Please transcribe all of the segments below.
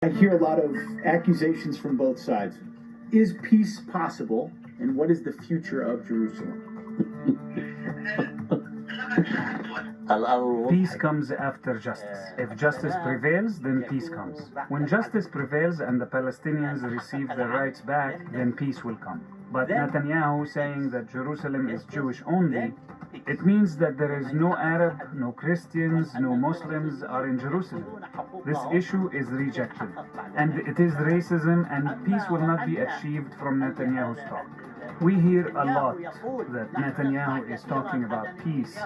I hear a lot of accusations from both sides. Is peace possible, and what is the future of Jerusalem? Peace comes after justice. If justice prevails, then peace comes. When justice prevails and the Palestinians receive their rights back, then peace will come. But Netanyahu saying that Jerusalem is Jewish only, it means that there is no Arab, no Christians, no Muslims are in Jerusalem. This issue is rejected, and it is racism, and peace will not be achieved from Netanyahu's talk. We hear a lot that Netanyahu is talking about peace,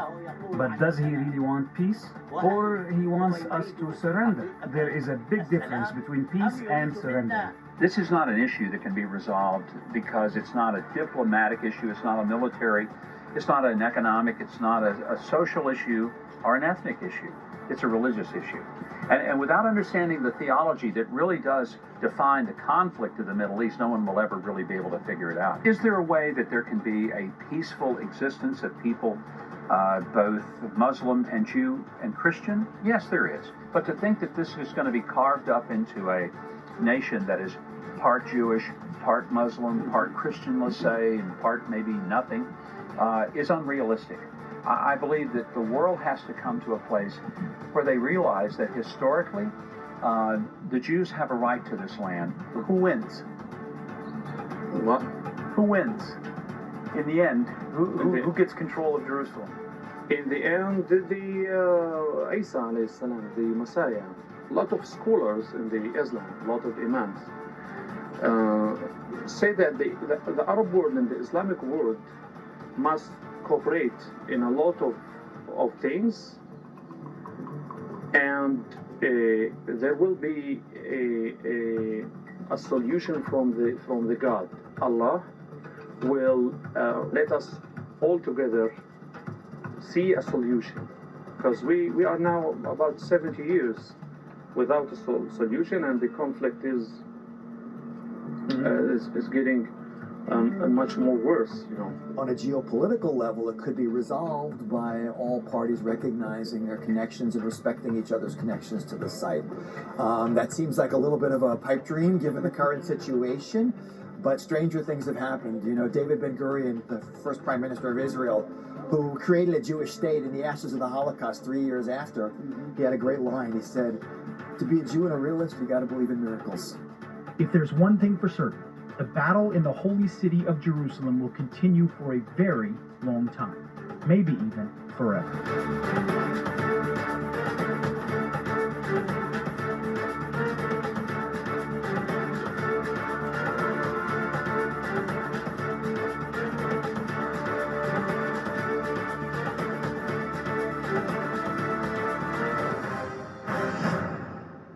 but does he really want peace? Or he wants us to surrender? There is a big difference between peace and surrender. This is not an issue that can be resolved because it's not a diplomatic issue, it's not a military, it's not an economic, it's not a social issue or an ethnic issue. It's a religious issue. And without understanding the theology that really does define the conflict of the Middle East, no one will ever really be able to figure it out. Is there a way that there can be a peaceful existence of people, both Muslim and Jew and Christian? Yes, there is. But to think that this is going to be carved up into a nation that is part Jewish, part Muslim, part Christian, let's say, and part maybe nothing, is unrealistic. I believe that the world has to come to a place where they realize that historically, the Jews have a right to this land. Who wins? What? Who wins? In the end, who gets control of Jerusalem? In the end, the Isa alayhi salam, the Messiah, a lot of scholars in the Islam, a lot of imams, say that the Arab world and the Islamic world must cooperate in a lot of things, and there will be a solution from the God. Allah will let us all together see a solution, because we are now about 70 years without a solution, and the conflict is getting much more worse, you know. On a geopolitical level, it could be resolved by all parties recognizing their connections and respecting each other's connections to the site. That seems like a little bit of a pipe dream given the current situation, but stranger things have happened. You know, David Ben-Gurion, the first prime minister of Israel, who created a Jewish state in the ashes of the Holocaust 3 years after, he had a great line. He said, "To be a Jew and a realist, you got to believe in miracles." If there's one thing for certain, the battle in the holy city of Jerusalem will continue for a very long time, maybe even forever.